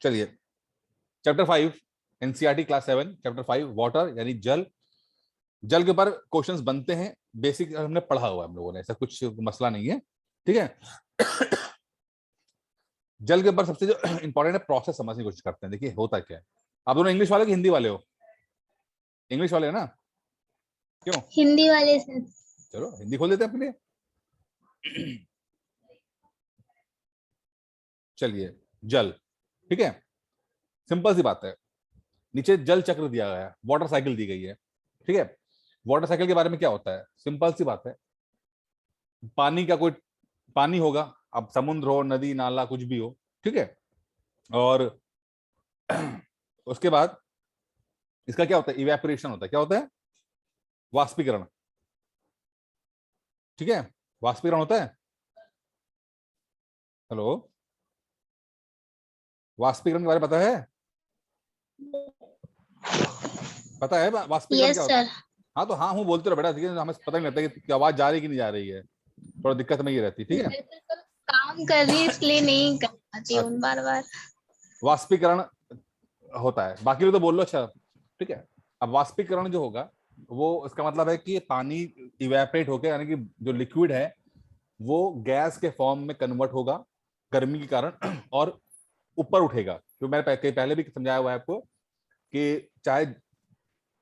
चलिए chapter 5 NCERT class 7 chapter 5 water यानी जल। जल के ऊपर क्वेश्चंस बनते हैं, बेसिक हमने पढ़ा हुआ है हम लोगों ने, ऐसा कुछ मसला नहीं है, ठीक है। जल के ऊपर सबसे जो इंपॉर्टेंट है प्रोसेस समझने की कोशिश करते हैं। देखिए होता क्या है। आप दोनों इंग्लिश वाले कि हिंदी वाले हो? इंग्लिश वाले है ना? क्यों? हिंदी वाले सर। चलो हिंदी खोल देते हैं अपने लिए। चलिए जल, ठीक है, सिंपल सी बात है। नीचे जल चक्र दिया गया है, वाटर साइकिल दी गई है, ठीक है। वाटर साइकिल के बारे में क्या होता है, सिंपल सी बात है। पानी का कोई पानी होगा, अब समुद्र हो, नदी, नाला, कुछ भी हो, ठीक है। और उसके बाद इसका क्या होता है, इवेपोरेशन होता है। क्या होता है? वाष्पीकरण, ठीक है। वाष्पीकरण होता है। हेलो, वाष्पीकरण के बारे में पता है? पता है वाष्पीकरण यस क्या होता है? सर। हाँ तो हाँ हूँ बोलते रहो बेटा, ठीक है। हमें पता नहीं लगता कि आवाज जा रही है कि नहीं जा रही है, थोड़ा दिक्कत में ये रहती, ठीक है। काम कर रही इसलिए नहीं कर पाती हूँ बार बार। वाष्पीकरण होता है, बाकी लोग तो बोल लो, अच्छा ठीक है। अब वाष्पीकरण जो होगा वो, इसका मतलब है कि पानी इवेपोरेट होकर, यानी कि जो लिक्विड है वो गैस के फॉर्म में कन्वर्ट होगा गर्मी के कारण और ऊपर उठेगा। जो मैंने पहले भी समझाया हुआ है आपको कि चाहे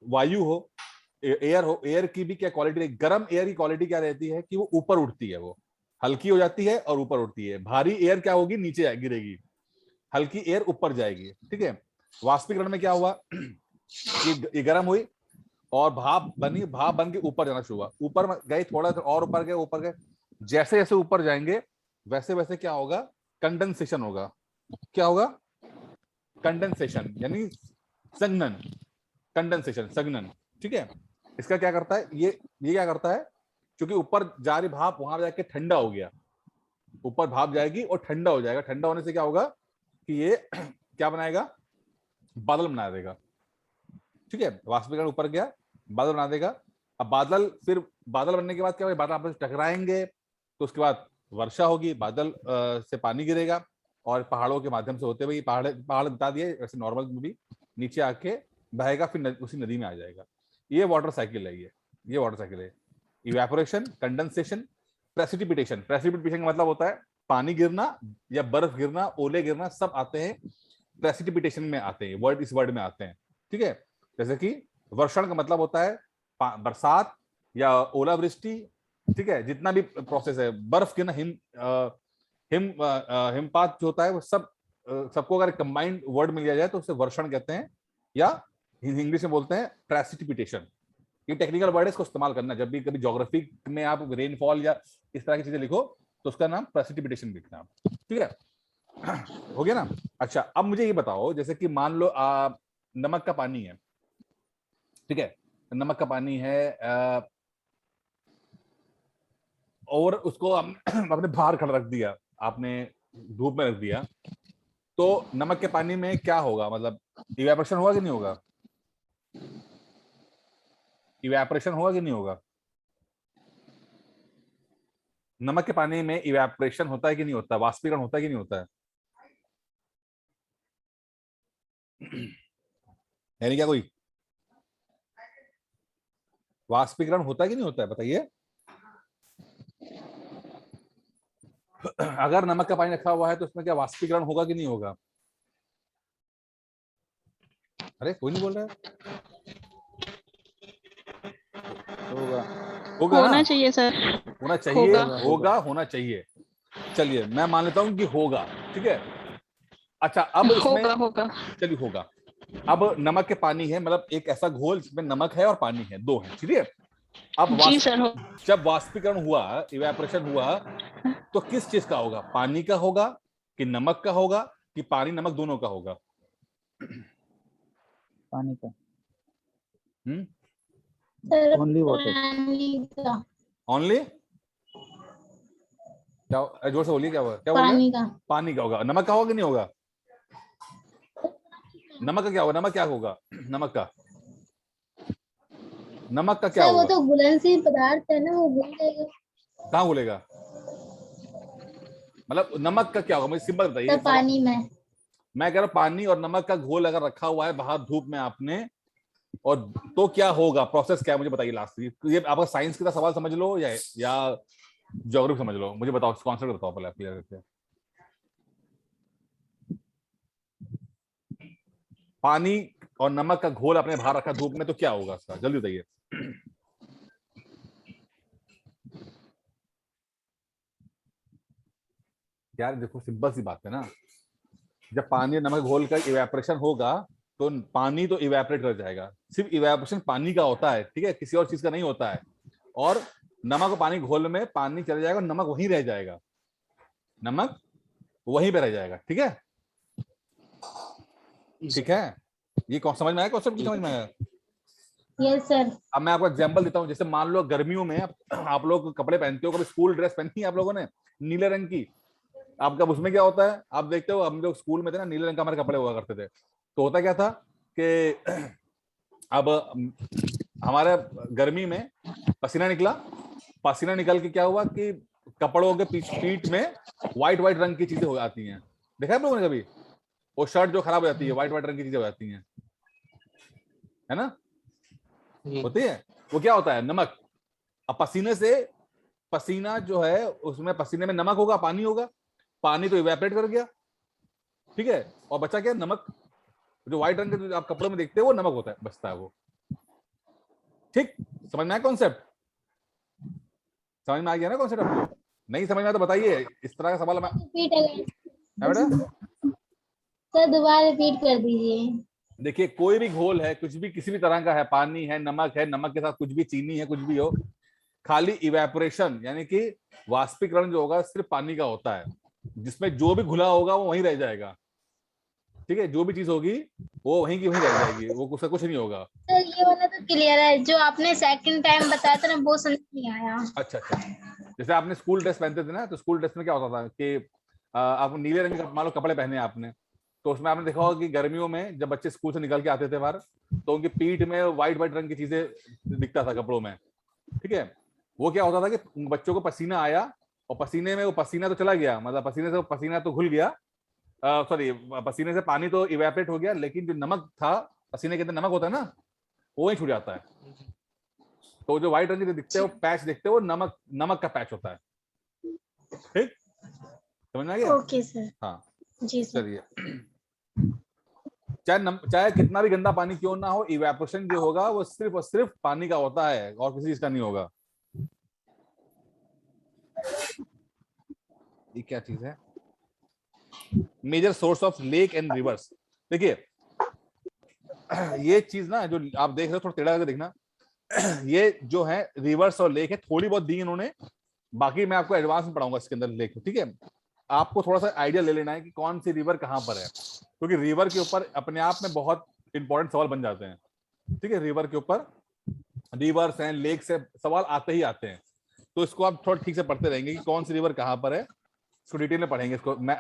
वायु हो, एयर हो, एयर की भी क्या क्वालिटी है, गर्म एयर की क्वालिटी क्या रहती है कि वो ऊपर उठती है, वो हल्की हो जाती है और ऊपर उठती है। भारी एयर क्या होगी, नीचे गिरेगी, हल्की एयर ऊपर जाएगी, ठीक है। वाष्पीकरण में क्या हुआ कि ये गर्म हुई और भाप बनी, भाप बन के ऊपर जाना शुरू हुआ, ऊपर गए, थोड़ा और ऊपर गए, ऊपर गए। जैसे जैसे ऊपर जाएंगे वैसे वैसे क्या होगा, कंडेंसेशन होगा। क्या होगा? कंडेंसेशन यानी संघनन, कंडेंसेशन संघनन, ठीक है। इसका क्या करता है ये क्या करता है, क्योंकि ऊपर जा रही भाप वहां जाके ठंडा हो गया, ऊपर भाप जाएगी और ठंडा हो जाएगा। ठंडा होने से क्या होगा कि ये क्या बनाएगा, बादल बना देगा, ठीक है। वाष्पीकरण ऊपर गया, बादल बना देगा। अब बादल, फिर बादल बनने के बाद क्या होगा, बादल आपस में टकराएंगे तो उसके बाद वर्षा होगी, बादल से पानी गिरेगा और पहाड़ों के माध्यम से होते हुए, पहाड़ पहाड़ बता दिए वैसे नॉर्मल में भी, नीचे आके बहेगा, फिर उसी नदी में आ जाएगा। ये वाटर साइकिल है, ये वाटर साइकिल है। Evaporation, condensation, precipitation. प्रेसिपिटेशन का मतलब होता है पानी गिरना या बर्फ गिरना, ओले गिरना, सब आते हैं प्रेसिपिटेशन में आते हैं, वर्ड इस वर्ड में आते हैं, ठीक है। जैसे कि वर्षण का मतलब होता है बरसात या ओलावृष्टि, ठीक है। जितना भी प्रोसेस है, बर्फ गिरना, हिमपात जो होता है वो सब, सबको अगर कंबाइंड वर्ड में लिया जाए तो उसे वर्षण कहते हैं, या इंग्लिश में बोलते हैं प्रेसिपिटेशन। ये टेक्निकल वर्ड है, इसको इस्तेमाल करना जब भी कभी ज्योग्राफी में आप रेनफॉल या इस तरह की चीजें लिखो तो उसका नाम प्रेसिपिटेशन लिखना, ठीक है। हो गया ना? अच्छा अब मुझे ये बताओ, जैसे कि मान लो नमक का पानी है, ठीक है। नमक का पानी है और उसको आपने बाहर खड़ा रख दिया, आपने धूप में रख दिया, तो नमक के पानी में क्या होगा, मतलब इवेपोरेशन होगा कि नहीं होगा? इवेपोरेशन होगा कि नहीं होगा? नमक के पानी में इवेपोरेशन होता है कि नहीं होता, वाष्पीकरण होता है कि नहीं होता है? यानी क्या कोई वाष्पीकरण होता है कि नहीं होता है, बताइए। अगर नमक का पानी रखा हुआ है तो उसमें क्या वाष्पीकरण होगा कि नहीं होगा? अरे कोई नहीं बोल रहा है। होगा, होगा ना? होना चाहिए सर। होना चाहिए, होगा। होगा, होना चाहिए। चलिए मैं मान लेता हूं कि होगा, ठीक है। अच्छा अब इसमें, होगा होगा। चलिए होगा। अब नमक के पानी है, मतलब एक ऐसा घोल जिसमें नमक है और पानी है, दो है, ठीक है। अब जी सर। हो जब वाष्पीकरण हुआ, इवेपोरेशन हुआ, तो किस चीज का होगा, पानी का होगा कि नमक का होगा कि पानी नमक दोनों का होगा? पानी का। हम्म, सर ओनली वाटर। पानी का। ओनली क्या, जोर से बोलिए, क्या हुआ, क्या बोल रहे हैं? पानी का। पानी का होगा। नमक का होगा कि नहीं होगा? नमक का क्या होगा, नमक क्या होगा, नमक का, नमक का क्या सर वो होगा? तो घुलनशील पदार्थ है ना, वो घुल जाएगा। कहाँ घुलेगा, मतलब नमक का क्या होगा, मुझे सिंपल बताइए सर पानी में। मैं कह रहा हूँ पानी और नमक का घोल अगर रखा हुआ है बाहर धूप में आपने, और तो क्या होगा, प्रोसेस क्या है मुझे बताइए लास्ट। ये आपका साइंस का सवाल समझ लो या ज्योग्राफी समझ लो, मुझे बताओ कॉन्सेप्ट बताओ पहले क्लियर करके। पानी और नमक का घोल आपने बाहर रखा धूप में, तो क्या होगा उसका, जल्दी बताइए। यार देखो सिंपल सी बात है ना, जब पानी और नमक घोल का इवेपोरेशन होगा तो पानी तो इवेपोरेट कर जाएगा, सिर्फ इवेपोरेशन पानी का होता है, ठीक है, किसी और चीज का नहीं होता है। और नमक और पानी घोल में पानी चले जाएगा, नमक वहीं रह जाएगा, नमक वहीं पे रह जाएगा, ठीक है। ठीक है, ये समझ में आया कॉन्सेप्ट, समझ में आया। Yes sir. अब मैं आपको एग्जांपल देता हूँ, जैसे मान लो गर्मियों में आप लोग कपड़े पहनते हो, कभी स्कूल ड्रेस पहनी है आप लोगों ने नीले रंग की, आपका उसमें क्या होता है, आप देखते हो हम लोग स्कूल में थे ना, नीले रंग का हमारे कपड़े हुआ करते थे, तो होता क्या था कि अब हमारे गर्मी में पसीना निकला, पसीना निकल के क्या हुआ कि कपड़ों के पीठ में व्हाइट व्हाइट रंग की चीजें हो जाती हैं, देखा है आप लोगों ने कभी, वो शर्ट जो खराब हो जाती है व्हाइट व्हाइट रंग की चीजें हो जाती हैं, है ना, होती है, वो क्या होता है, नमक। अब पसीने से, पसीना जो है उसमें पसीने में नमक होगा, पानी होगा, पानी तो इवेपोरेट कर गया, ठीक है, और बचा क्या, नमक, जो व्हाइट रंग के जो आप कपड़ों में देखते हो वो नमक होता है, बचता है वो, ठीक, समझ में आया कॉन्सेप्ट, समझ में आ गया ना कॉन्सेप्ट आपको, नहीं समझ में आया तो बताइए, इस तरह का सवाल मैं रिपीट अगर बेटा। सर दोबारा रिपीट कर दीजिए। देखिए कोई भी घोल है, कुछ भी किसी भी तरह का है, पानी है, नमक के साथ कुछ भी, चीनी है, कुछ भी हो, खाली इवेपोरेशन यानी कि वाष्पीकरण जो होगा सिर्फ पानी का होता है, जिसमें जो भी घुला होगा वो वहीं रह जाएगा, ठीक है, जो भी चीज होगी वो वहीं की वहीं रह जाएगी, वो उसका कुछ नहीं होगा। सर ये वाला तो क्लियर है, जो आपने सेकंड टाइम बताया था ना वो समझ नहीं आया। अच्छा अच्छा, जैसे आपने स्कूल ड्रेस पहनते थे ना, तो स्कूल ड्रेस में क्या होता था कि आप नीले रंग के मान लो कपड़े पहने आपने, तो उसमें आपने देखा होगा कि गर्मियों में जब बच्चे स्कूल से निकल के आते थे बाहर, तो उनकी पीठ में व्हाइट व्हाइट रंग की चीजें दिखता था कपड़ों में, ठीक है, वो क्या होता था कि बच्चों को पसीना आया, और पसीने में वो पसीना तो चला गया, मतलब पसीने से पसीना तो घुल गया, सॉरी पसीने से पानी तो इवेपोरेट हो गया, लेकिन जो नमक था, पसीने के अंदर नमक होता है ना, वो वहीं छूट जाता है, तो जो व्हाइट रंग के दिखते हो पैच दिखते हो, नमक नमक का पैच होता है, ठीक, समझ में आ गया। Okay sir. हाँ जी सर। चलिए, चाहे कितना भी गंदा पानी क्यों ना हो, इवेपोरेशन जो होगा वो सिर्फ और सिर्फ पानी का होता है, और किसी चीज का नहीं होगा। ये क्या चीज है, major source of lake and rivers, देखिए ये चीज ना जो आप देख रहे हो, थोड़ा टेढ़ा करके देखना, ये जो है रिवर्स और लेक है, थोड़ी बहुत दी इन्होंने, बाकी मैं आपको एडवांस में पढ़ाऊंगा इसके अंदर लेक, ठीक है, आपको थोड़ा सा आइडिया ले लेना है कि कौन सी रिवर कहां पर है, क्योंकि रिवर के ऊपर अपने आप में बहुत इंपॉर्टेंट सवाल बन जाते हैं, ठीक है, रिवर के ऊपर, रिवर्स हैं, लेक से सवाल आते ही आते हैं, तो इसको आप थोड़ा ठीक से पढ़ते रहेंगे कि कौन सी रिवर कहां पर है, इसको डिटेल में पढ़ेंगे, इसको मैं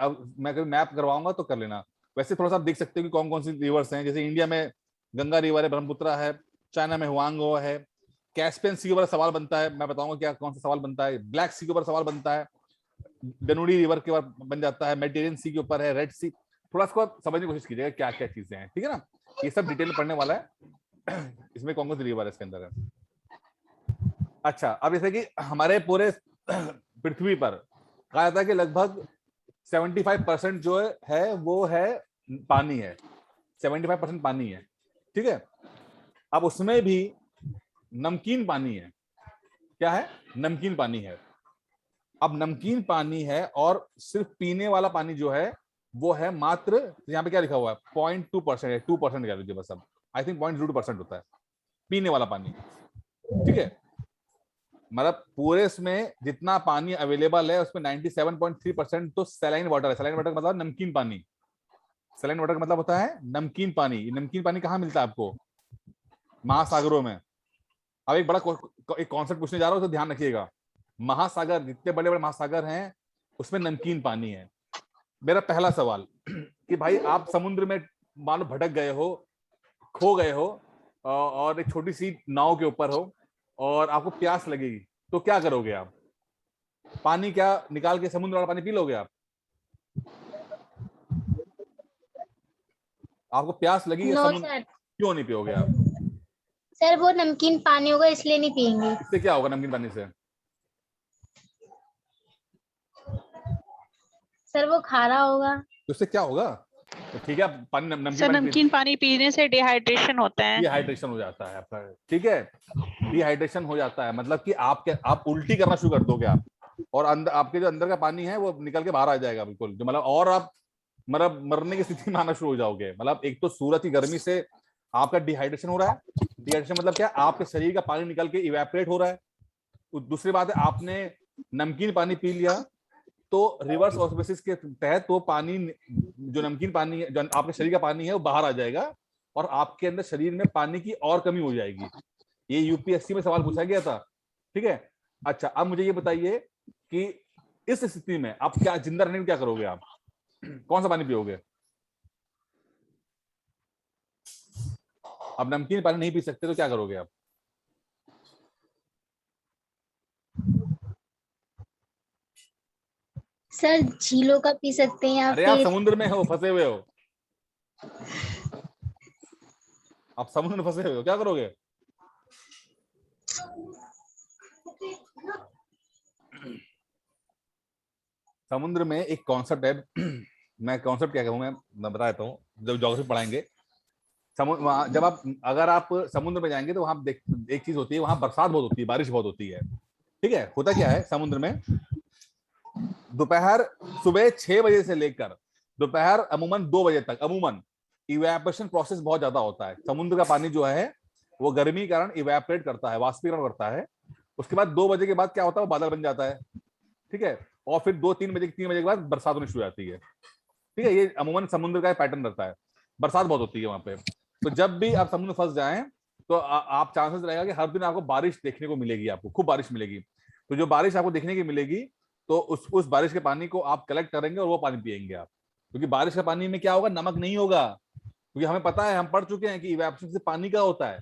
कभी मैप करवाऊंगा तो कर लेना। वैसे थोड़ा सा आप देख सकते हो कि कौन कौन सी रिवर्स हैं, जैसे इंडिया में गंगा रिवर है, ब्रह्मपुत्र है, चाइना में हुआंगो है, कैस्पियन सी के ऊपर सवाल बनता है, मैं बताऊंगा क्या कौन सा सवाल बनता है, ब्लैक सी के ऊपर सवाल बनता है, डनुडी रिवर के ऊपर बन जाता है, मेडिटेरियन सी के ऊपर है, रेड सी, थोड़ा इसको समझने की कोशिश कीजिएगा क्या क्या चीजें हैं, ठीक है ना, ये सब डिटेल में पढ़ने वाला है, इसमें कौन कौन सी रिवर है इसके अंदर है। अच्छा, अब जैसे कि हमारे पूरे पृथ्वी पर कहा जाता है कि लगभग 75% जो है वो है पानी है, 75% पानी है, ठीक है, अब उसमें भी नमकीन पानी है, क्या है, नमकीन पानी है, अब नमकीन पानी है, और सिर्फ पीने वाला पानी जो है वो है मात्र, यहाँ पे क्या लिखा हुआ है 0.2% है, 2% कह लीजिए बस, अब आई थिंक 0.02% होता है पीने वाला पानी, ठीक है, मतलब पूरे इसमें जितना पानी अवेलेबल है उसमें 97.3% तो सैलाइन वाटर है, सैलाइन वाटर का मतलब नमकीन पानी, सैलाइन वाटर का मतलब होता है नमकीन पानी, नमकीन पानी कहाँ मिलता है आपको, महासागरों में। अब एक बड़ा एक कॉन्सेप्ट पूछने जा रहा हूँ तो ध्यान रखिएगा, महासागर जितने बड़े बड़े महासागर हैं उसमें नमकीन पानी है। मेरा पहला सवाल कि भाई आप समुद्र में मान लो भटक गए हो, खो गए हो, और एक छोटी सी नाव के ऊपर हो, और आपको प्यास लगेगी, तो क्या करोगे आप, पानी क्या निकाल के समुद्र वाला पानी पी लोगे आप, आपको प्यास लगी है नो समुद्र, सर। क्यों नहीं पियोगे आप? सर वो नमकीन पानी होगा इसलिए नहीं पियेंगे। इससे क्या होगा नमकीन पानी से? सर वो खारा होगा। तो इससे क्या होगा? तो ठीक है, आप पानी नमकीन सर पानी नमकीन पानी पीने से डिहाइड्रेशन होता है। डिहाइड्रेशन हो जाता है आपका, ठीक है, डिहाइड्रेशन हो जाता है, मतलब कि आप उल्टी करना शुरू कर दोगे आप, और अंदर आपके जो अंदर का पानी है वो निकल के बाहर आ जाएगा बिल्कुल, जो मतलब, और आप मतलब मरने की स्थिति में आना शुरू हो जाओगे। मतलब एक तो सूरज की गर्मी से आपका डिहाइड्रेशन हो रहा है, डिहाइड्रेशन मतलब क्या, आपके शरीर का पानी निकल के इवेपोरेट हो रहा है। दूसरी बात है, आपने नमकीन पानी पी लिया, तो रिवर्स ऑस्मोसिस के तहत वो पानी, जो नमकीन पानी है, जो आपके शरीर का पानी है, वो बाहर आ जाएगा, और आपके अंदर शरीर में पानी की और कमी हो जाएगी। ये यूपीएससी में सवाल पूछा गया था, ठीक है। अच्छा, अब मुझे ये बताइए कि इस स्थिति में आप क्या, जिंदा रहने में क्या करोगे आप? कौन सा पानी पियोगे? आप नमकीन पानी नहीं पी सकते तो क्या करोगे आप? सर झीलों का पी सकते हैं या अरे आप फिर समुद्र में हो, फंसे हुए हो, आप समुद्र में फंसे हुए हो, क्या करोगे? समुद्र में एक कॉन्सेप्ट है मैं कॉन्सेप्ट क्या कहूँ, मैं बता देता हूँ, जब ज्योग्राफी पढ़ाएंगे। समुद्र, वहां जब आप, अगर आप समुद्र में जाएंगे तो वहां देख, एक चीज होती है, वहां बरसात बहुत होती है, बारिश बहुत होती है, ठीक है। होता क्या है समुद्र में, दोपहर, सुबह 6 बजे से लेकर दोपहर अमूमन 2 बजे तक, अमूमन इवेपोरेशन प्रोसेस बहुत ज्यादा होता है। समुद्र का पानी जो है वो गर्मी के कारण इवेपोरेट करता है, वाष्पीकरण करता है। उसके बाद 2 बजे के बाद क्या होता है, वो बादल बन जाता है, ठीक है। और फिर 2-3 बजे, 3 बजे के बाद बरसात होनी शुरू हो जाती है, ठीक है। ये अमूमन समुद्र का पैटर्न रहता है, बरसात बहुत होती है वहां पे। तो जब भी आप समुद्र में फंस जाएं, तो आप चांसेस रहेगा कि हर दिन आपको बारिश देखने को मिलेगी, आपको खूब बारिश मिलेगी। तो जो बारिश आपको देखने की मिलेगी, तो उस बारिश के पानी को आप कलेक्ट करेंगे और वो पानी पिएंगे आप, क्योंकि बारिश के पानी में क्या होगा, नमक नहीं होगा, क्योंकि हमें पता है, हम पढ़ चुके हैं कि इवेपोरेशन से पानी का होता है,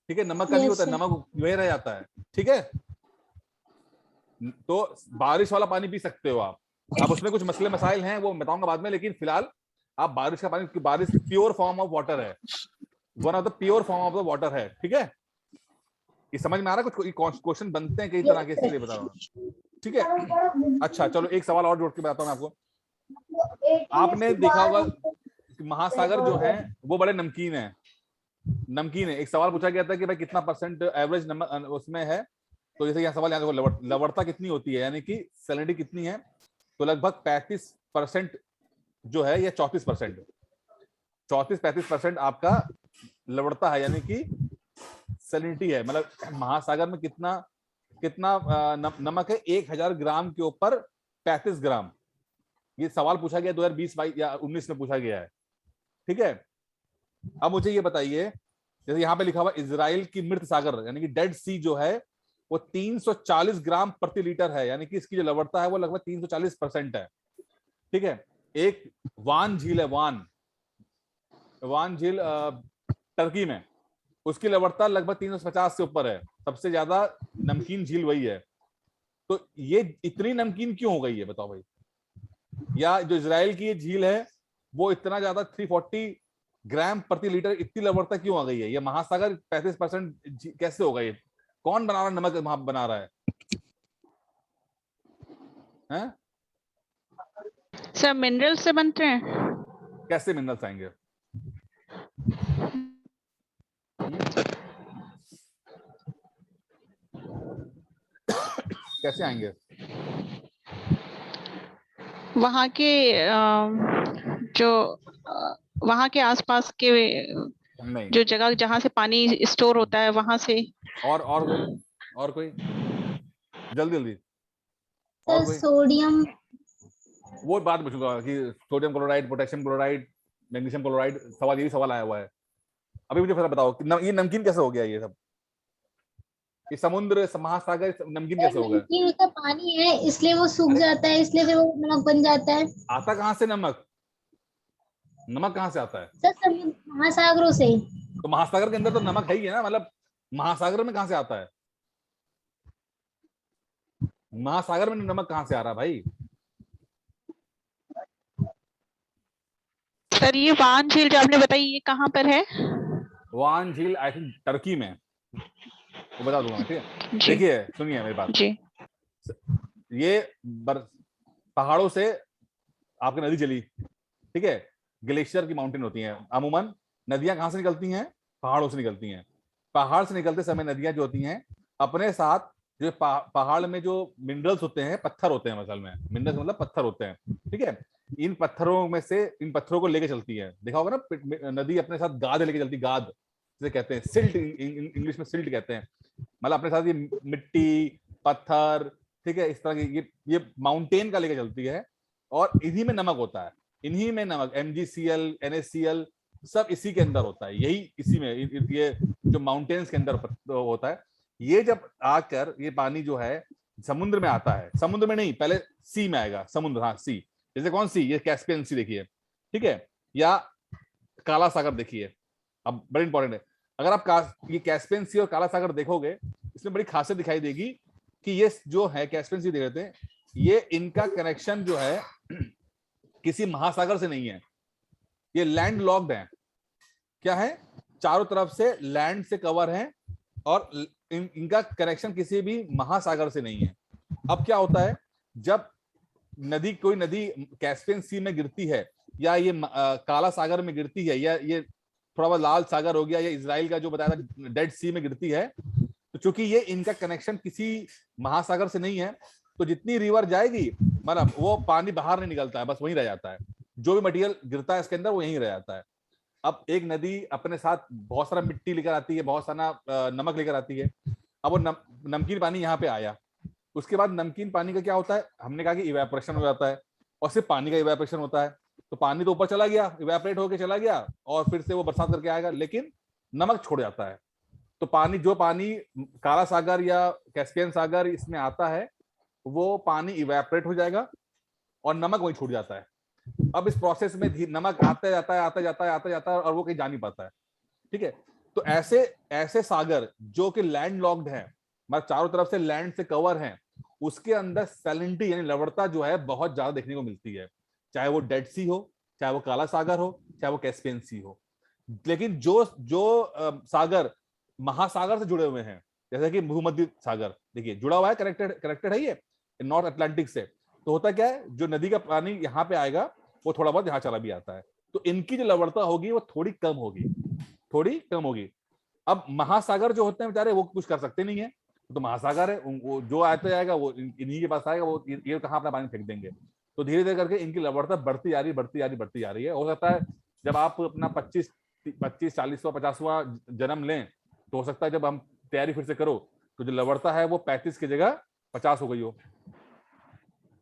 ठीक है, नमक का नहीं यस होता है, सर। नमक वही रह जाता है, ठीक है। तो बारिश वाला पानी पी सकते हो आप। अब उसमें कुछ मसले मसाइल हैं, वो बताऊंगा बाद में, लेकिन फिलहाल आप बारिश का पानी, बारिश प्योर फॉर्म ऑफ वाटर है, one of the pure form of the water है, ठीक है। ये समझ में आ रहा है? कुछ क्वेश्चन बनते हैं कई तरह के, इसलिए बता रहा हूँ, ठीक है। अच्छा चलो, एक सवाल और जोड़ के बताता हूँ मैं आपको। आपने देखा होगा कि महासागर जो है वो बड़े नमकीन है, नमकीन है। एक सवाल पूछा गया था कि भाई कितना परसेंट एवरेज नमक उसमें है, तो जैसे यहाँ सवाल, यहाँ देखो, लवणता कितनी होती है, यानी कि सैलिनिटी कितनी है, तो लगभग 35% जो है, या 34%, 34-35% आपका लवणता है, यानी कि सैलिनिटी है। मतलब महासागर में कितना कितना नमक है 1000 ग्राम के ऊपर 35 ग्राम। ये सवाल पूछा गया 2020 या 19 में पूछा गया है, ठीक है। अब मुझे ये बताइए, जैसे यहाँ पे लिखा हुआ इजराइल की मृत सागर, यानी कि डेड सी जो है, वो 340 ग्राम प्रति लीटर है, यानी कि इसकी जो लवणता है वो लगभग 340% है, ठीक है। एक वान झील है, वान वान झील टर्की में, उसकी लवणता लगभग 350 से ऊपर है, सबसे ज्यादा नमकीन झील वही है। तो ये इतनी नमकीन क्यों हो गई है बताओ भाई? या जो इजराइल की ये झील है, वो इतना ज्यादा 340 ग्राम प्रति लीटर इतनी लवणता क्यों आ गई है? ये महासागर 35% कैसे होगा? ये कौन बना रहा है, नमक वहां बना रहा है, हैं? सर मिनरल से बनते हैं। कैसे मिनरल्स आएंगे? कैसे आएंगे? वहाँ के जो वहाँ के आसपास के नहीं। जो जगह जहाँ से पानी स्टोर होता है वहां से। और कोई, और कोई, जल्दी जल्दी, और सर कोई। सोडियम। वो बात पूछूंगा कि sodium chloride, potassium chloride, magnesium chloride, सवाल, यही सवाल आया हुआ है। अभी मुझे फिर बताओ कि ये नमकीन कैसे हो गया ये सब? ये समुद्र, महासागर नमकीन सर कैसे हो गए? नमकीन उसका पानी है इसलिए वो सूख अरे जाता है, इसलिए फिर वो नमक बन जाता है। आता कहाँ से नमक? नमक कहाँ से आता है? सर समुद्र महासागरों से। तो महासागर के अंदर तो नमक है ही है ना, मतलब महासागर में कहाँ से आता है? महासागर में नमक कहाँ से आ रहा है भाई? सर ये वान झील जो आपने बताई ये कहाँ पर है? वान झील आई थिंक टर्की में, वो बता दूंगा मैं, ठीक है। जी देखिए सुनिए मेरी बात, जी ये पहाड़ों से आपकी नदी चली, ठीक है, ग्लेशियर की माउंटेन होती हैं। अमूमन नदियां कहां से निकलती हैं? पहाड़ों से निकलती हैं। पहाड़ से निकलते समय नदियां जो होती हैं अपने साथ जो पहाड़ में जो मिनरल्स होते हैं, पत्थर होते हैं, असल में मिनरल्स मतलब पत्थर होते हैं, ठीक है। इन पत्थरों में से इन पत्थरों को लेके चलती है। देखा होगा ना नदी अपने साथ गाद लेके चलती, गाद जिसे कहते हैं, सिल्ट, इंग्लिश में सिल्ट कहते हैं, मतलब अपने साथ ये मिट्टी, पत्थर, ठीक है, इस तरह की ये माउंटेन का लेके चलती है। और इन्हीं में नमक होता है, इन्हीं में नमक, MgCl, NaCl सब इसी के अंदर होता है, यही इसी में ये जो माउंटेन्स के अंदर होता है। ये जब आकर ये पानी जो है समुद्र में आता है, समुद्र में नहीं, पहले सी में आएगा, समुद्र, हाँ सी, जैसे कौन सी, ये कैस्पियन सी देखिए, ठीक है, या काला सागर देखिए। अब बड़ी इंपॉर्टेंट है, अगर आप ये कैस्पियन सी और काला सागर देखोगे, इसमें बड़ी खासियत दिखाई देगी कि ये जो है कैस्पियन सी देख रहे थे, ये इनका कनेक्शन जो है किसी महासागर से नहीं है, ये लैंड लॉक्ड है। क्या है? चारों तरफ से लैंड से कवर है और इनका कनेक्शन किसी भी महासागर से नहीं है। अब क्या होता है, जब कोई नदी कैस्पियन सी में गिरती है, या ये काला सागर में गिरती है, या ये थोड़ा बहुत लाल सागर हो गया, या इजराइल का जो बताया था डेड सी में गिरती है, तो चूंकि ये इनका कनेक्शन किसी महासागर से नहीं है, तो जितनी रिवर जाएगी, मतलब वो पानी बाहर नहीं निकलता है, बस वहीं रह जाता है, जो भी मटेरियल गिरता है इसके अंदर वो यहीं रह जाता है। अब एक नदी अपने साथ बहुत सारा मिट्टी लेकर आती है, बहुत सारा नमक लेकर आती है। अब वो नमकीन पानी यहाँ पे आया, उसके बाद नमकीन पानी का क्या होता है, हमने कहा कि इवेपोरेशन हो जाता है, और सिर्फ पानी का इवेपोरेशन होता है, तो पानी तो ऊपर चला गया, इवेपोरेट होकर चला गया, और फिर से वो बरसात करके आएगा, लेकिन नमक छोड़ जाता है। तो जो पानी काला सागर या कैस्पियन सागर इसमें आता है, वो पानी इवेपोरेट हो जाएगा और नमक वहीं छूट जाता है। अब इस प्रोसेस में नमक आता जाता है और वो कहीं जा नहीं पाता है, ठीक है। तो ऐसे सागर जो कि लैंड लॉक्ड है, मतलब चारों तरफ से लैंड से कवर है, उसके अंदर सैलिनिटी यानी लवणता जो है बहुत ज्यादा देखने को मिलती है, चाहे वो डेड सी हो, चाहे वो काला सागर हो, चाहे वो कैस्पियन सी हो। लेकिन जो सागर महासागर से जुड़े हुए हैं, जैसे कि भूमध्य सागर देखिए जुड़ा हुआ है, कनेक्टेड है ये नॉर्थ अटलांटिक से, तो होता क्या है, जो नदी का पानी यहाँ पे आएगा वो थोड़ा बहुत यहाँ चला भी आता है, तो इनकी जो लवणता होगी वो थोड़ी कम होगी। अब महासागर जो होते हैं बेचारे वो कुछ कर सकते नहीं है, तो महासागर है, वो जो आते जाएगा वो इन्हीं के पास आएगा, वो ये कहाँ अपना पानी फेंक देंगे। तो धीरे धीरे करके इनकी लवणता बढ़ती जा रही है। हो सकता है जब आप अपना 25, 40वां 50वां जन्म लें, तो हो सकता है जब हम तैयारी फिर से करो तो जो लवणता है वो 35 की जगह 50 हो गई हो,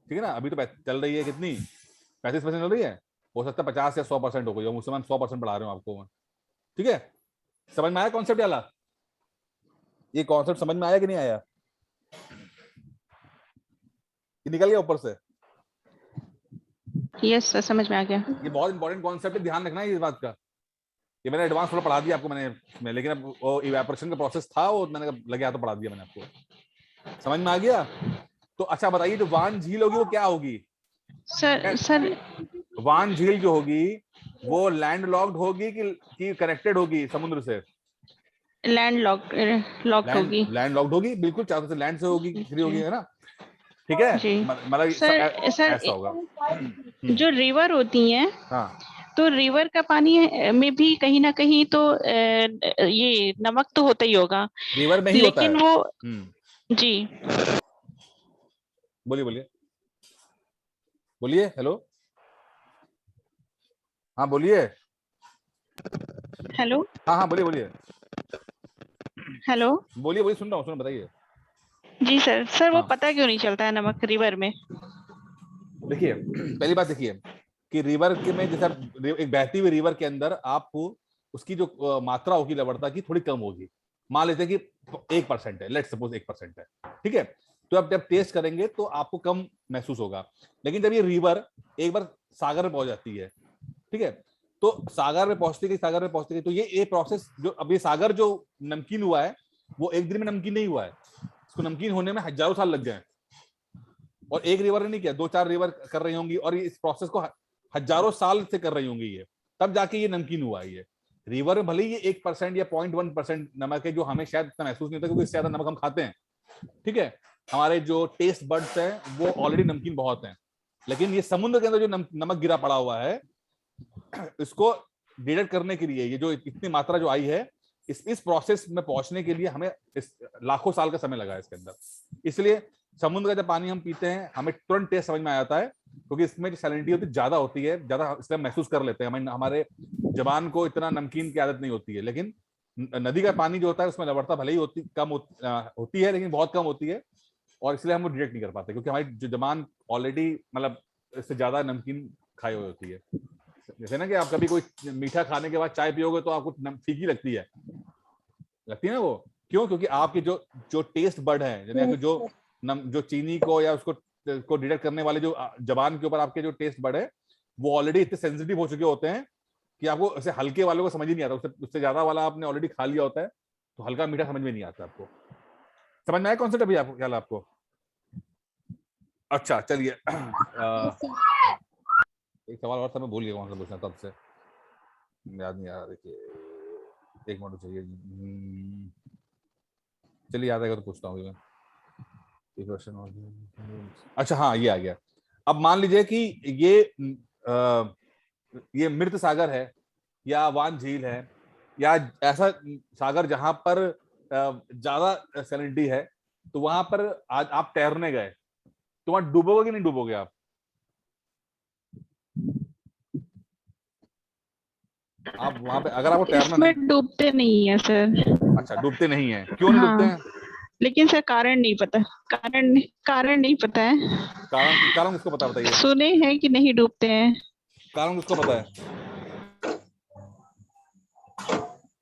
ठीक है ना। अभी तो चल रही है कितनी, 35% चल रही है, हो सकता है 50 या 100% हो गई हो, मुझसे मैं 100% बढ़ा रहा हूँ आपको, ठीक है। समझ में आया कॉन्सेप्ट वाला? ये कॉन्सेप्ट समझ में आया कि नहीं आया? ये निकल गया ऊपर से? यस सर, समझ में आ गया। ये बहुत इंपॉर्टेंट कॉन्सेप्ट है, ध्यान रखना है इस बात का। ये मैंने एडवांस थोड़ा पढ़ा दिया आपको मैंने, लेकिन अब वो इवेपोरेशन का प्रोसेस था, वो मैंने लगे तो पढ़ा दिया मैंने आपको। समझ में आ गया? तो अच्छा बताइए, जो वान झील होगी वो क्या होगी? सर वान झील जो होगी वो लैंड लॉक्ड होगी कि कनेक्टेड होगी समुद्र से? लैंड लॉक्ड होगी। लैंड लॉक्ड होगी, बिल्कुल, चारों से लैंड से होगी, घिरी होगी, है ना, ठीक है। मतलब सर ऐसा होगा। जो रिवर होती हैं, हाँ, तो रिवर का पानी में भी कहीं ना कहीं तो ये नमक तो होता ही होगा, रिवर में ही होता है। लेकिन वो जी बोलिए हेलो, हाँ बोलिए, हेलो, हाँ बोलिए हेलो, बोलिए, सुन रहा हूँ, बताइए। जी सर वो हाँ। पता क्यों नहीं चलता है नमक रिवर में? देखिए पहली बात देखिए कि रिवर के में, जैसे एक बहती हुई रिवर के अंदर आपको उसकी जो मात्रा होगी लवणता की थोड़ी कम होगी। मान लेते हैं कि 1% है, लेट्स सपोज 1% है, ठीक है। तो आप जब टेस्ट करेंगे तो आपको कम महसूस होगा, लेकिन जब ये रिवर एक बार सागर में पहुंच जाती है, ठीक है, तो सागर में पहुंचती गई, तो ये प्रोसेस जो अब ये सागर जो नमकीन हुआ है वो एक दिन में नमकीन नहीं हुआ है, इसको नमकीन होने में हजारों साल लग गए, और एक रिवर ने नहीं किया, 2-4 रिवर कर रही होंगी, और इस प्रोसेस को हजारों साल से कर रही होंगी ये, तब जाके ये नमकीन हुआ है। ये रिवर में भले ही ये 1% या 0.1% नमक है, जो हमें शायद इतना महसूस नहीं होता क्योंकि इससे ज्यादा नमक हम खाते हैं, ठीक है, हमारे जो टेस्ट बड्स हैं वो ऑलरेडी नमकीन बहुत हैं। लेकिन ये समुद्र के अंदर जो नमक गिरा पड़ा हुआ है, इसको डिटेक्ट करने के लिए ये जो इतनी मात्रा जो आई है, इस प्रोसेस में पहुंचने के लिए हमें इस लाखों साल का समय लगा है इसके अंदर। इसलिए समुद्र का जब पानी हम पीते हैं हमें तुरंत टेस्ट समझ में आ जाता है, क्योंकि इसमें जो सैलिनिटी होती है ज्यादा होती है, ज्यादा इसलिए हम महसूस कर लेते हैं। हमें हमारे जबान को इतना नमकीन की आदत नहीं होती है। लेकिन नदी का पानी जो होता है उसमें लवणता भले ही होती है, लेकिन बहुत कम होती है, और इसलिए हम वो डिटेक्ट नहीं कर पाते, क्योंकि हमारी जो जबान ऑलरेडी मतलब इससे ज्यादा नमकीन खाई हुई होती है। जैसे ना कि आप कभी कोई मीठा खाने के बाद चाय पियोगे तो आपको फीकी लगती है ना वो, क्यों? क्योंकि आपके जो टेस्ट बर्ड है, यानी जो चीनी को या उसको डिटेक्ट करने वाले जो जबान के ऊपर आपके जो टेस्ट बर्ड है, वो ऑलरेडी इतने सेंसिटिव हो चुके होते हैं कि आपको ऐसे हल्के वालों को समझ ही नहीं आता, उससे ज्यादा वाला आपने ऑलरेडी खा लिया होता है, तो हल्का मीठा समझ में नहीं आता आपको। समझ में आया कॉन्सेप्ट अभी आपको, ख्याल आपको? अच्छा चलिए, एक सवाल और था, मैं भूल गया कौन सा पूछना था आपसे, याद नहीं आ रहा। देखिए 1 मिनट चाहिए, चलिए याद आएगा तो पूछता हूँ मैं। अच्छा हाँ, ये आ गया। अब मान लीजिए कि ये मृत सागर है या वान झील है या ऐसा सागर जहां पर ज्यादा सैलिनिटी है, तो वहां पर आज आप तैरने गए तो वहां डूबोगे कि नहीं डूबोगे आप? आप वहां पे अगर आपको तैरना नहीं, इसमें डूबते नहीं है सर। अच्छा डूबते नहीं है, क्यों नहीं डूबते हाँ, हैं? लेकिन सर कारण नहीं पता, कारण नहीं पता है। कारण किसको पता, बताइए? सुने हैं कि नहीं डूबते हैं। कारण किसको पता है?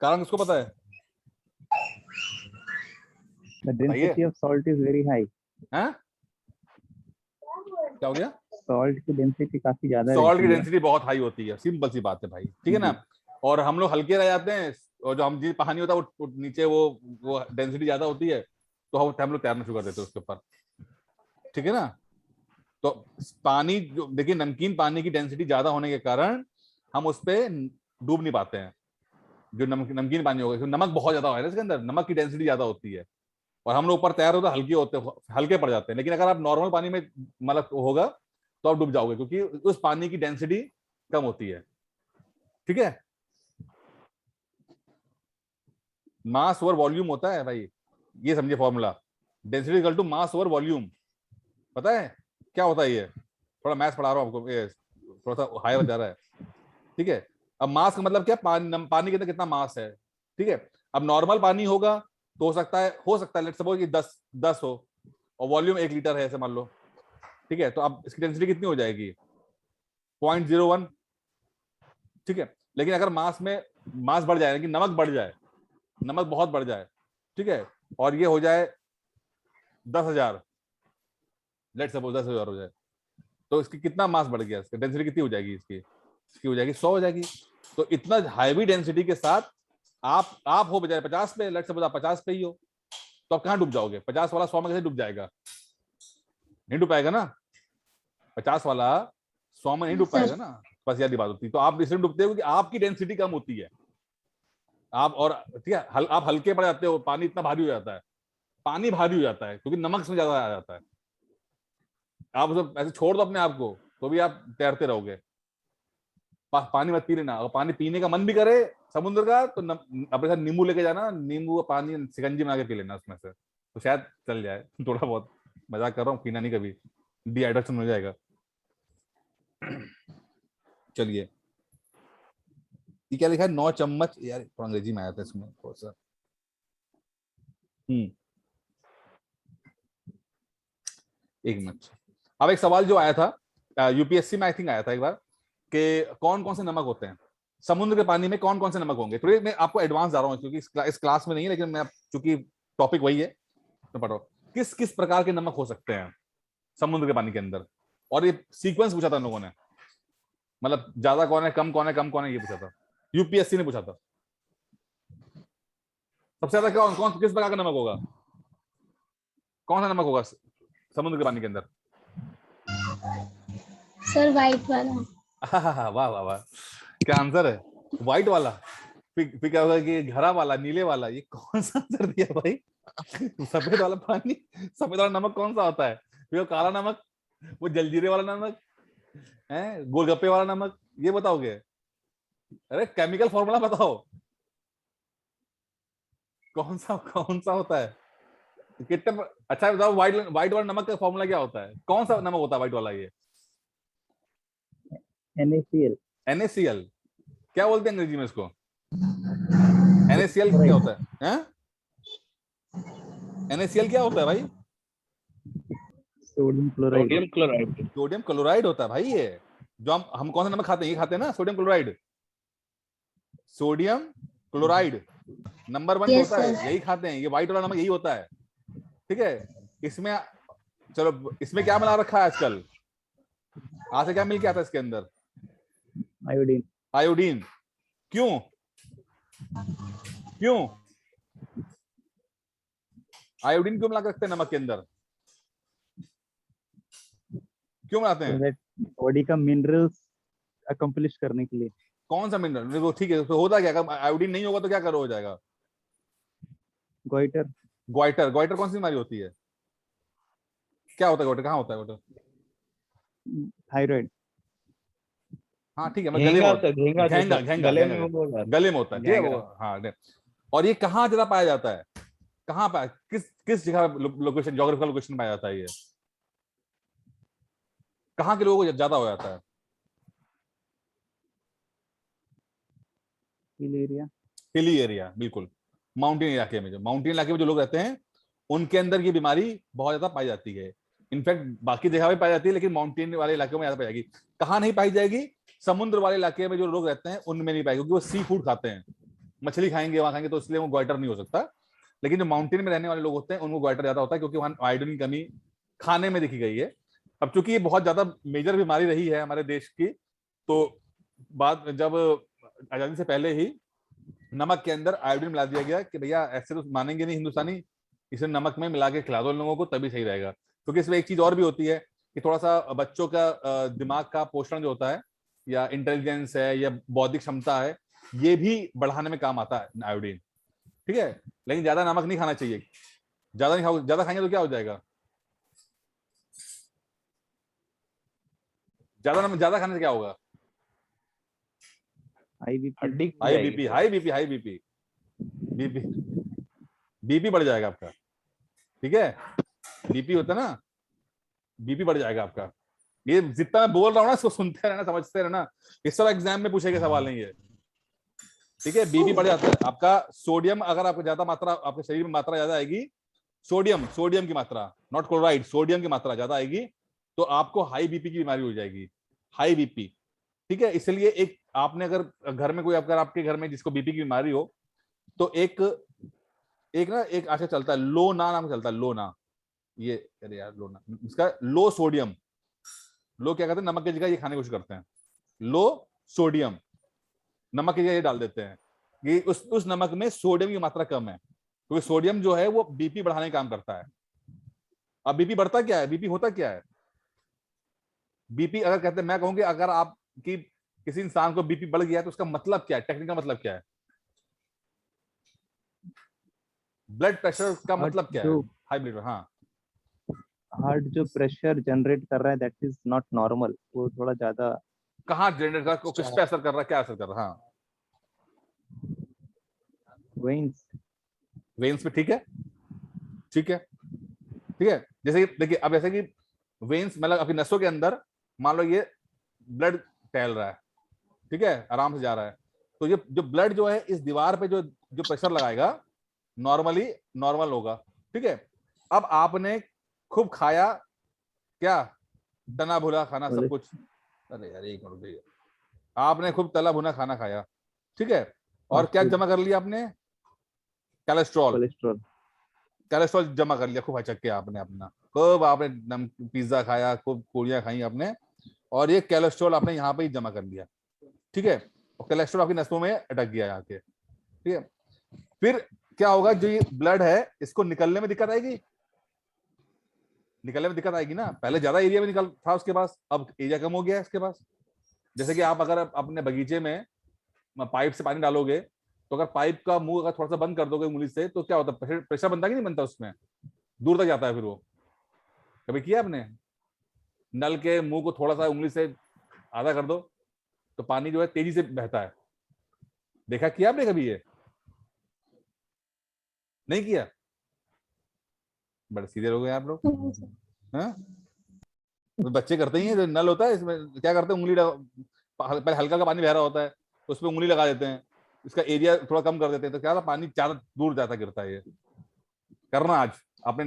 कारण किसको पता है? The density of salt is very high. हैं? क्या हो गया? Salt की डेंसिटी काफी ज्यादा सॉल्ट की रहती है। डेंसिटी बहुत हाई होती है, सिंपल सी बात है भाई, ठीक है ना। और हम लोग हल्के रह जाते हैं, और जो हम पानी होता है वो नीचे वो डेंसिटी ज्यादा होती है, तो हम लोग तैरना शुरू कर देते हैं उसके ऊपर, ठीक है ना। तो पानी जो देखिए, नमकीन पानी की डेंसिटी ज्यादा होने के कारण हम उस पर डूब नहीं पाते हैं। जो नमकीन पानी होगा, क्योंकि नमक बहुत ज्यादा है इसके अंदर, नमक की डेंसिटी ज्यादा होती है, और हम लोग ऊपर तैर होते हल्के होते, हल्के पड़ जाते हैं। लेकिन अगर आप नॉर्मल पानी में मतलब होगा तो आप डूब जाओगे, क्योंकि उस पानी की डेंसिटी कम होती है, ठीक है। मास ओवर वॉल्यूम होता है भाई, ये समझिए formula, density equal to mass over volume. पता है क्या होता है ये? थोड़ा मैथ्स पढ़ा रहा हूँ आपको, ये थोड़ा सा हाई हो जा रहा है, ठीक है। अब मास का मतलब क्या, पानी के अंदर कितना मास है, ठीक है। अब नॉर्मल पानी होगा तो हो सकता है लेट्स सपोज कि 10 हो, और वॉल्यूम 1 लीटर है ऐसे मान लो, ठीक है। तो अब इसकी डेंसिटी कितनी हो जाएगी? 0.01, ठीक है। लेकिन अगर मास बढ़ जाए, लेकिन नमक बढ़ जाए, नमक बहुत बढ़ जाए, ठीक है, और ये हो जाए 10,000, लेट्स सपोज 10,000 हो जाए, तो इसकी कितना मास बढ़ गया, इसकी डेंसिटी कितनी हो जाएगी? इसकी हो जाएगी 100 हो जाएगी। तो इतना हाईवी डेंसिटी के साथ आप हो बजाय 50 पे, लेट्स सपोज आप 50 पे ही हो, तो आप कहां डूब जाओगे? 50 वाला 100 में कैसे डूब जाएगा? नहीं डूब पाएगा ना, 50 वाला 100 में नहीं डूब पाएगा ना, बस याद बात होती। तो आप इसलिए डूबते हो कि आपकी डेंसिटी कम होती है, आप और ठीक है, आप हल्के पड़ जाते हो, पानी इतना भारी हो जाता है, पानी भारी हो जाता है क्योंकि नमक से ज्यादा आ जाता है। आप उसे ऐसे छोड़ दो अपने आप को तो भी आप तैरते रहोगे। पानी मत पी लेना, अगर पानी पीने का मन भी करे समुद्र का तो अपने साथ नींबू लेके जाना, नींबू का पानी शिकंजी बना के पी लेना उसमें से, तो शायद चल जाए। थोड़ा बहुत मजाक कर रहा हूँ, पीना नहीं कभी, डिहाइड्रेशन हो जाएगा। चलिए, ये क्या लिखा है? 9 चम्मच, यार थोड़ा अंग्रेजी में आया था इसमें थोड़ा सा। एक मिनट। अब एक सवाल जो आया था यूपीएससी में, आई थिंक आया था एक बार, कि कौन कौन से नमक होते हैं समुद्र के पानी में, कौन कौन से नमक होंगे। तो मैं आपको एडवांस जा रहा हूँ क्योंकि इस क्लास में नहीं है, लेकिन मैं चूंकि टॉपिक वही है तो पढ़ो। किस किस प्रकार के नमक हो सकते हैं समुद्र के पानी के अंदर, और ये सीक्वेंस पूछा था उन लोगों ने, मतलब ज्यादा कौन है, कम कौन है, कम कौन है, ये पूछा था, यूपीएससी ने पूछा था। सबसे ज्यादा कौन किस प्रकार का नमक होगा, कौन सा नमक होगा समुद्र के पानी के अंदर? सर वाइट वाला। वाह वाह वाह, इसका आंसर है व्हाइट वाला। फिर क्या होगा कि हरा वाला, नीले वाला, ये कौन सा आंसर दिया भाई? सफेद वाला पानी, सफेद वाला नमक कौन सा होता है? फिर वो काला नमक, वो जलजीरे वाला नमक है, गोलगप्पे वाला नमक, ये बताओगे? अरे केमिकल फॉर्मूला बताओ, कौन सा होता है? कितने? अच्छा बताओ, व्हाइट वाला नमक का फॉर्मूला क्या होता है? कौन सा नमक होता है व्हाइट वाला? ये NaCl। NaCl। क्या बोलते हैं अंग्रेजी में इसको? NaCl क्या होता है? NaCl क्या होता है भाई? Sodium chloride. Sodium chloride. Sodium chloride होता है भाई। ये जो हम कौन सा नमक खाते हैं? ये खाते हैं ना, sodium chloride. Sodium chloride number 1 Yes, होता है, sir. यही खाते हैं। ये व्हाइट वाला नमक यही होता है, ठीक है। इसमें चलो, इसमें क्या मिला रखा है आजकल? आज से क्या मिल के आता है इसके अंदर? आयोडीन। आयोडीन। क्यों? क्यों आयोडीन क्यों मिला के रखते हैं नमक के अंदर? क्यों मिलाते हैं? बॉडी का मिनरल्स अकम्प्लिश करने के लिए। कौन सा मिनरल? वो ठीक है, तो होता क्या? अगर आयोडीन नहीं होगा तो क्या करो हो जाएगा? गोइटर। ग्वाइटर। ग्वाइटर कौन सी बीमारी होती है? क्या होता है ग्वाइटर? कहाँ होता है ग्वाइटर? थायराइड। हाँ ठीक है, मैं गले में होता है। घेंगा घेंगा, घेंगा, गले घेंगा, में वो होता है। गले में होता है, ठीक है वो। घेंगा। हाँ और ये कहाँ ज्यादा पाया जाता है? कहाँ पाया, किस जगह लोकेशन, ज्योग्राफिकल लोकेशन पाया जाता है? ये कहाँ के लोगों को ज्यादा हो जाता है? Hill area. हिली एरिया, बिल्कुल। माउंटेन इलाके में, जो माउंटेन इलाके में जो लोग रहते हैं, उनके अंदर ये बीमारी बहुत ज्यादा पाई जाती है। इनफैक्ट बाकी जगह भी पाई जाती है, लेकिन माउंटेन वाले इलाकों में ज्यादा पाई जाएगी। कहाँ नहीं पाई जाएगी? समुद्र वाले इलाके में जो लोग रहते हैं उनमें नहीं पाएगी, क्योंकि वो सी फूड खाते हैं, मछली खाएंगे, वहां खाएंगे, तो इसलिए वो ग्वाइटर नहीं हो सकता। लेकिन जो माउंटेन में रहने वाले लोग होते हैं उनको ग्वाइटर ज्यादा होता है, क्योंकि वहां आयोडीन की कमी खाने में देखी गई है। अब चूंकि ये बहुत ज्यादा मेजर बीमारी रही है हमारे देश की, तो बाद जब आजादी से पहले ही नमक के अंदर आयोडीन मिला दिया गया कि भैया ऐसे तो मानेंगे नहीं हिंदुस्तानी, इसे नमक में मिला के खिला दो लोगों को, तभी सही रहेगा। क्योंकि इसमें एक चीज और भी होती है कि थोड़ा सा बच्चों का दिमाग का पोषण जो होता है, या इंटेलिजेंस है, या बौद्धिक क्षमता है, ये भी बढ़ाने में काम आता है आयोडीन, ठीक है। लेकिन ज्यादा नमक नहीं खाना चाहिए। ज्यादा नहीं खाओ, ज्यादा खाएंगे तो क्या हो जाएगा? ज्यादा खाने से क्या होगा? हड्डी high BP, high BP, high BP, BP BP बढ़ जाएगा आपका, ठीक है। बीपी होता है ना, बीपी बढ़ जाएगा आपका। ये जितना मैं बोल रहा हूँ ना, इसको सुनते रहना, समझते रहना। इस तरह एग्जाम में पूछे गए सवाल नहीं है, ठीक है। बीपी बढ़ जाता है आपका। सोडियम, अगर आपको ज्यादा मात्रा, आपके शरीर में मात्रा ज्यादा आएगी, सोडियम की मात्रा, नॉट क्लोराइड, सोडियम की मात्रा ज्यादा आएगी, तो आपको हाई बीपी की बीमारी हो जाएगी, हाई बीपी, ठीक है। इसलिए एक आपने अगर घर में कोई, अगर आपके घर में जिसको बीपी की बीमारी हो, तो एक आजकल चलता है लोना नाम चलता है, लोना। ये अरे यार, लोना, इसका लो सोडियम। लोग क्या करते हैं, नमक की जगह ये खाने की कोशिश करते हैं, लो सोडियम, नमक की जगह ये डाल देते हैं। ये उस नमक में सोडियम की मात्रा कम है, क्योंकि सोडियम जो है वो बीपी बढ़ाने का काम करता है। अब बीपी बढ़ता क्या है, बीपी होता क्या है? बीपी अगर कहते हैं, मैं कहूंगी अगर आपकी किसी इंसान को बीपी बढ़ गया है, तो उसका मतलब क्या है, टेक्निकल मतलब क्या है? ब्लड प्रेशर का मतलब क्या है? हाई ब्लड, हाँ। हार्ट जो प्रेशर जनरेट कर रहा है दैट इज नॉट नॉर्मल, वो थोड़ा ज्यादा। कहाँ जनरेट कर रहा है, किस पे असर कर रहा है, क्या असर कर रहा है? हाँ, वेन्स पे, ठीक है, ठीक है, ठीक है। जैसे कि देखिए, अब ऐसे कि वेन्स मतलब आपकी नसों के अंदर, मान लो ये ब्लड टहल रहा है, ठीक है, आराम से जा रहा है, तो ये जो ब्लड जो है इस दीवार पे जो जो प्रेशर लगाएगा, नॉर्मल होगा, ठीक है। अब आपने खूब खाया, क्या तना भुना खाना, सब कुछ, अरे यार एक मिनट भैया, आपने खूब तला भुना खाना खाया, ठीक है, और क्या जमा कर लिया आपने? कोलेस्ट्रॉल जमा कर लिया खूब हचक के आपने अपना, खूब आपने पिज्जा खाया, खूब पूड़ियां खाई आपने, और ये कोलेस्ट्रॉल आपने यहाँ पे ही जमा कर लिया, ठीक है, और कोलेस्ट्रॉल आपकी नसों में अटक गया यहाँ के, ठीक है। फिर क्या होगा, जो ये ब्लड है इसको निकलने में दिक्कत आएगी, निकलने में दिक्कत आएगी ना। पहले ज्यादा एरिया में निकल था उसके पास, अब एरिया कम हो गया है इसके पास। जैसे कि आप अगर अपने बगीचे में पाइप से पानी डालोगे तो अगर पाइप का मुंह अगर थोड़ा सा बंद कर दोगे उंगली से तो क्या होता है, प्रेशर बनता कि नहीं बनता, उसमें दूर तक जाता है। फिर वो कभी किया आपने, नल के मुंह को थोड़ा सा उंगली से आधा कर दो तो पानी जो है तेजी से बहता है। देखा किया आपने कभी, ये नहीं किया? बड़े सीधे लोग हैं आप लोग। हाँ, तो बच्चे करते ही हैं, जो नल होता है इसमें क्या करते हैं, पहले हल्का का पानी बह रहा होता है तो उसमें उंगली लगा देते हैं, इसका एरिया थोड़ा कम कर देते हैं, तो क्या होता है, पानी ज्यादा दूर जाता गिरता है। ये करना आज अपने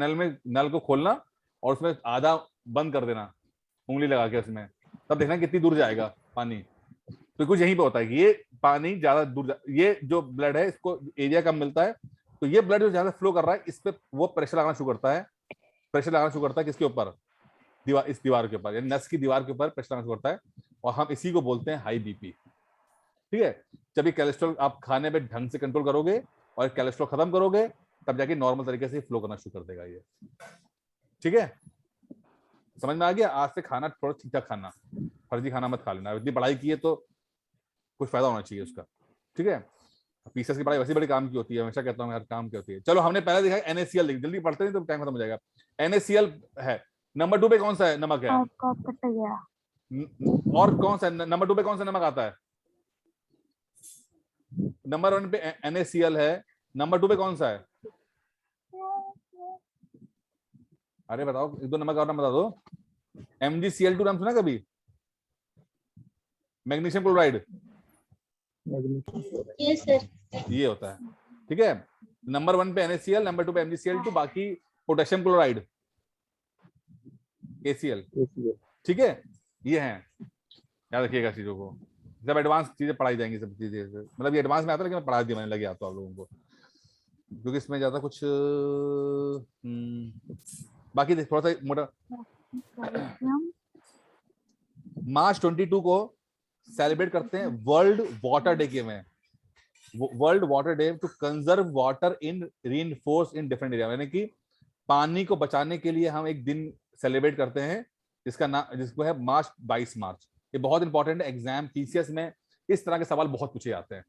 नल को खोलना और उसमें आधा बंद कर देना उंगली लगा के उसमें, तब देखना कितनी दूर जाएगा पानी। तो कुछ यहीं पे होता है कि ये पानी ज्यादा दूर ये जो ब्लड है इसको एरिया कम मिलता है, तो ये ब्लड जो ज्यादा फ्लो कर रहा है इस पे वो प्रेशर लगाना शुरू करता है। प्रेशर लगाना शुरू करता है किसके ऊपर, दीवार, इस दीवार के ऊपर, यानी नस की दीवार के ऊपर प्रेशर लगाना शुरू करता है, और हम इसी को बोलते हैं हाई बीपी। ठीक है, जब ये कोलेस्ट्रॉल आप खाने पे ढंग से कंट्रोल करोगे और कोलेस्ट्रॉल खत्म करोगे तब जाके नॉर्मल तरीके से फ्लो करना शुरू कर देगा ये। ठीक है, समझ में आ गया? आज से खाना थोड़ा ठीक ठाक खाना, फर्जी खाना मत खा लेना। इतनी पढ़ाई की है तो कुछ फायदा होना चाहिए उसका। ठीक है, पीसीएस की पढ़ाई वैसे बड़ी काम की होती है, हमेशा कहता हूँ यार काम की होती है। चलो हमने पहले देखा NaCl, जल्दी पढ़ते नहीं तो टाइम खत्म हो जाएगा। NaCl है। नंबर 2 पे कौन सा है नमक है? और कौन सा नंबर 2 पे कौन सा नमक आता है? नंबर 1 पे NaCl है, नंबर 2 पे कौन सा है? अरे बताओ, एक दो नमक और नाम बता दो। MgCl2 नाम सुना कभी? Magnesium chloride, yes sir. ये होता है। ठीक है, नंबर 1 पे NaCl, नंबर 2 पे MgCl2, बाकी पोटेशियम क्लोराइड ACl। ठीक है, ये है, याद रखिएगा चीजों को, जब एडवांस चीजें पढ़ाई जाएंगी सब चीजें, मतलब ये एडवांस में आता है लेकिन मैं पढ़ा दिया, मैंने लगे आता आप लोगों को, क्योंकि इसमें ज्यादा कुछ बाकी थोड़ा सा मोटा। मार्च 22 को सेलिब्रेट करते हैं वर्ल्ड वाटर डे के में, world water day to conserve water in reinforce in different area, यानी कि पानी को बचाने के लिए हम एक दिन सेलिब्रेट करते हैं जिसका नाम, जिसको है मार्च 22 मार्च। ये बहुत इंपॉर्टेंट है, एग्जाम पीसीएस में इस तरह के सवाल बहुत पूछे जाते हैं।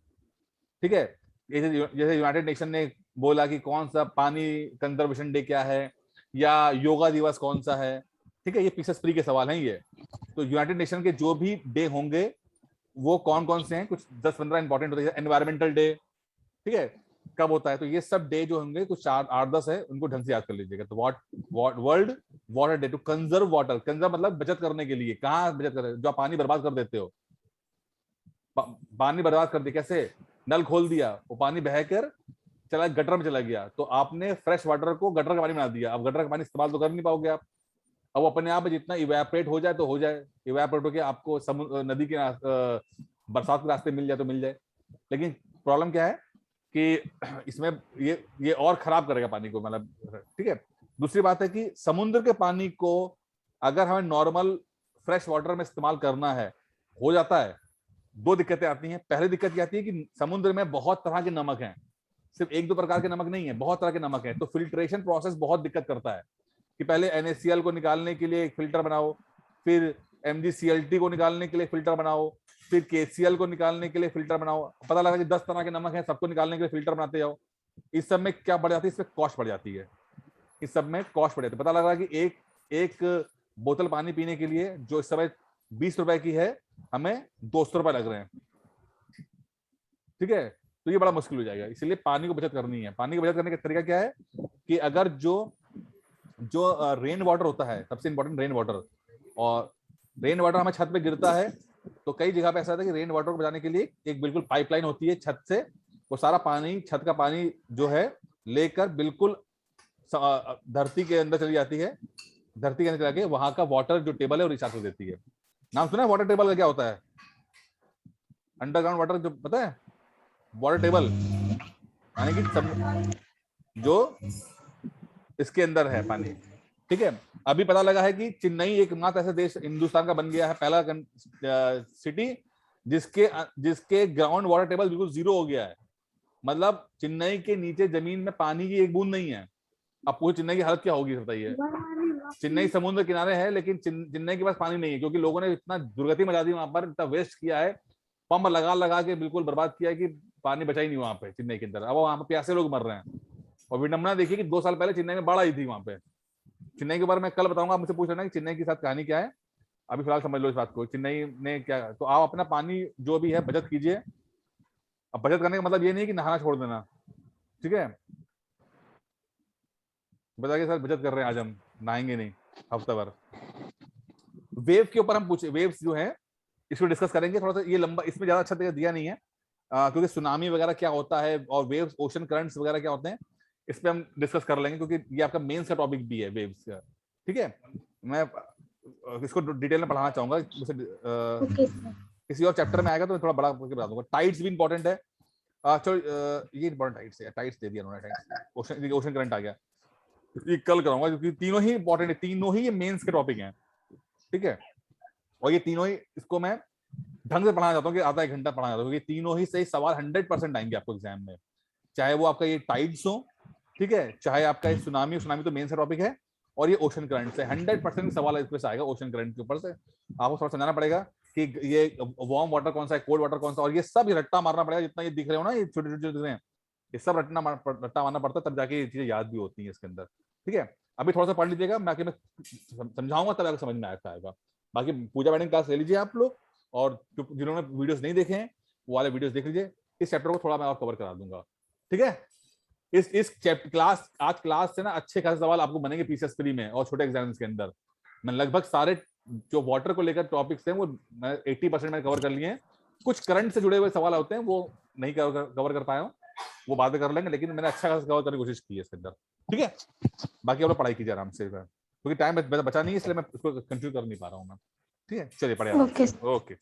ठीक है, जैसे यूनाइटेड नेशन ने बोला कि कौन सा पानी कंजर्वेशन डे क्या है, या योगा दिवस कौन सा है। ठीक है, ये पीसीएस प्री के सवाल हैं ये। तो यूनाइटेड नेशन के जो भी डे होंगे वो कौन कौन से हैं, कुछ 10-15 इंपॉर्टेंट होते हैं। एनवायरमेंटल डे, ठीक है, कब होता है, तो ये सब डे जो होंगे कुछ 8-10 है, उनको ढंग से याद कर लीजिएगा। तो world water day to conserve water, conserve मतलब बचत करने के लिए। कहाँ बचत कर, जो आप पानी बर्बाद कर देते हो, पानी बर्बाद कर दिया कैसे, नल खोल दिया, वो पानी बहकर चला गटर में चला गया, तो आपने फ्रेश वाटर को गटर का पानी बना दिया। अब गटर का पानी इस्तेमाल तो कर नहीं पाओगे आप, अब वो अपने आप जितना इवेपोरेट हो जाए तो हो जाए, इवेपोरेट होकर आपको नदी के बरसात के रास्ते मिल जाए तो मिल जाए। लेकिन प्रॉब्लम क्या है कि इसमें ये और खराब करेगा पानी को, मतलब। ठीक है, दूसरी बात है कि समुद्र के पानी को अगर हमें नॉर्मल फ्रेश वाटर में इस्तेमाल करना है, हो जाता है। दो दिक्कतें आती हैं। पहली दिक्कत ये आती है कि समुद्र में बहुत तरह के नमक हैं, सिर्फ एक दो प्रकार के नमक नहीं है, बहुत तरह के नमक हैं। तो फिल्ट्रेशन प्रोसेस बहुत दिक्कत करता है कि पहले NaCl को निकालने के लिए एक फिल्टर बनाओ, फिर MgCl2 को निकालने के लिए फिल्टर बनाओ, फिर KCl को निकालने के लिए फिल्टर बनाओ। पता लगा कि 10 तरह के नमक हैं, सबको निकालने के लिए फिल्टर बनाते जाओ। इस सब में क्या बढ़ जाती है, इसमें कॉस्ट बढ़ जाती है, इस सब में कॉस्ट बढ़ जाती है। पता लगा कि एक बोतल पानी पीने के लिए जो इस समय 20 रुपए की है, हमें 200 रुपए लग रहे हैं। ठीक है, तो ये बड़ा मुश्किल हो जाएगा। इसलिए पानी को बचत करनी है। पानी को बचत करने का तरीका क्या है कि अगर जो रेन वाटर होता है, सबसे इंपॉर्टेंट रेन वाटर, और रेन वाटर हमें छत पे गिरता है, तो कई जगह पे ऐसा होता है कि रेन वाटर को बचाने के लिए एक बिल्कुल पाइपलाइन होती है छत से, वो सारा पानी, छत का पानी जो है लेकर बिल्कुल धरती के अंदर चली जाती है। धरती के अंदर चला के वहां का वाटर जो टेबल है वो रिचार्ज कर देती है। नाम सुना है वाटर टेबल का? क्या होता है अंडरग्राउंड वाटर, जो पता है वाटर टेबल, यानी कि जो इसके अंदर है पानी। ठीक है, अभी पता लगा है कि चेन्नई एकमात्र ऐसा देश हिंदुस्तान का बन गया है, पहला सिटी जिसके ग्राउंड वाटर टेबल बिल्कुल 0 हो गया है। मतलब चेन्नई के नीचे जमीन में पानी की एक बूंद नहीं है। अब पूरी चेन्नई की हालत क्या होगी बताइए। चेन्नई समुद्र किनारे है लेकिन चेन्नई के पास पानी नहीं है, क्योंकि लोगों ने इतना दुर्गति मचा दी वहां पर, इतना वेस्ट किया है। पंप लगा लगा के बिल्कुल बर्बाद किया है कि पानी बचा ही नहीं वहां पे चेन्नई के अंदर। अब वहां पे प्यासे लोग मर रहे हैं। और विडम्बना देखिए कि 2 साल पहले चेन्नई में बाढ़ आई थी वहां पे। चेन्नई के बारे में कल बताऊंगा, आप मुझसे पूछ लेना कि चेन्नई के साथ कहानी क्या है। अभी फिलहाल समझ लो इस बात को, चेन्नई ने क्या। तो आप अपना पानी जो भी है बचत कीजिए। अब बचत करने का मतलब ये नहीं कि नहाना छोड़ देना, ठीक है। बताइए सर बचत कर रहे हैं, आज हम नहाएंगे नहीं हफ्ता भर। वेव के ऊपर हम पूछे, वेव्स जो है इसको डिस्कस करेंगे थोड़ा सा। ये लंबा, इसमें ज्यादा अच्छा दिया नहीं है क्योंकि सुनामी वगैरह क्या होता है और वेव्स, ओशन करंट्स वगैरह क्या होते हैं, इस पे हम डिस्कस कर लेंगे क्योंकि ये आपका मेन का टॉपिक भी है वेव्स का, ठीक है। मैं इसको डिटेल में पढ़ाना चाहूंगा, ओके सर। किसी और चैप्टर में आएगा तो मैं थोड़ा बड़ा करके बता दूंगा। टाइड्स भी इंपॉर्टेंट है। चलो ये इंपॉर्टेंट टाइड्स है, टाइड्स दे दिया उन्होंने, टाइड्स, ओशन करंट आ गया, ये कल कराऊंगा क्योंकि तीनों ही इंपॉर्टेंट है, तीनों ही ये मेंस के टॉपिक हैं, ठीक है। और ये तीनों ही, इसको मैं ढंग से पढ़ाना चाहता हूँ कि आधा 1 घंटा पढ़ाना चाहता हूँ, क्योंकि तीनों ही सही सवाल 100% आएंगे आपको एग्जाम में, चाहे वो आपका ये टाइड्स हो, ठीक है, चाहे आपका ये सुनामी, सुनामी तो मेन से टॉपिक है, और ये ओशन करंट से 100% सवाल इस पे से आएगा। ओशन करंट के ऊपर से आपको थोड़ा समझाना पड़ेगा कि ये वार्म वाटर कौन सा है, कोल्ड वाटर कौन सा, और ये सब रट्टा मारना पड़ेगा। जितना ये दिख रहे हो ना, ये छोटे छोटे दिख रहे हैं, ये सब रट्टा मारना पड़ता है, तब जाके ये चीजें याद भी होती है इसके अंदर, ठीक है। अभी थोड़ा सा पढ़ लीजिएगा, मैं समझाऊंगा तब आपको समझ में आएगा। बाकी पूजा मैडम क्लास ले लीजिए आप लोग, और जिन्होंने वीडियोस नहीं देखे हैं वो वाले वीडियोस देख लीजिए। इस चैप्टर को थोड़ा मैं और कवर करा दूंगा, ठीक है। इस चैप्टर क्लास, आज क्लास से ना अच्छे खासे सवाल आपको बनेंगे पीसीएस 3 में और छोटे एग्जाम्स के अंदर। मैं लगभग सारे जो वाटर को लेकर टॉपिक्स हैं वो 80% मैंने कवर कर लिए हैं। कुछ करंट से जुड़े हुए सवाल होते हैं वो नहीं कवर कर पाया हूँ, वो बाद में कर लेंगे, लेकिन मैंने अच्छा खासा कवर करने की कोशिश की है इसके अंदर, ठीक है। बाकी आप लोग पढ़ाई कीजिए आराम से, क्योंकि टाइम बचा नहीं है इसलिए मैं उसको कंटिन्यू कर नहीं पा रहा हूँ मैं, ठीक है। चलिए पढ़े, ओके।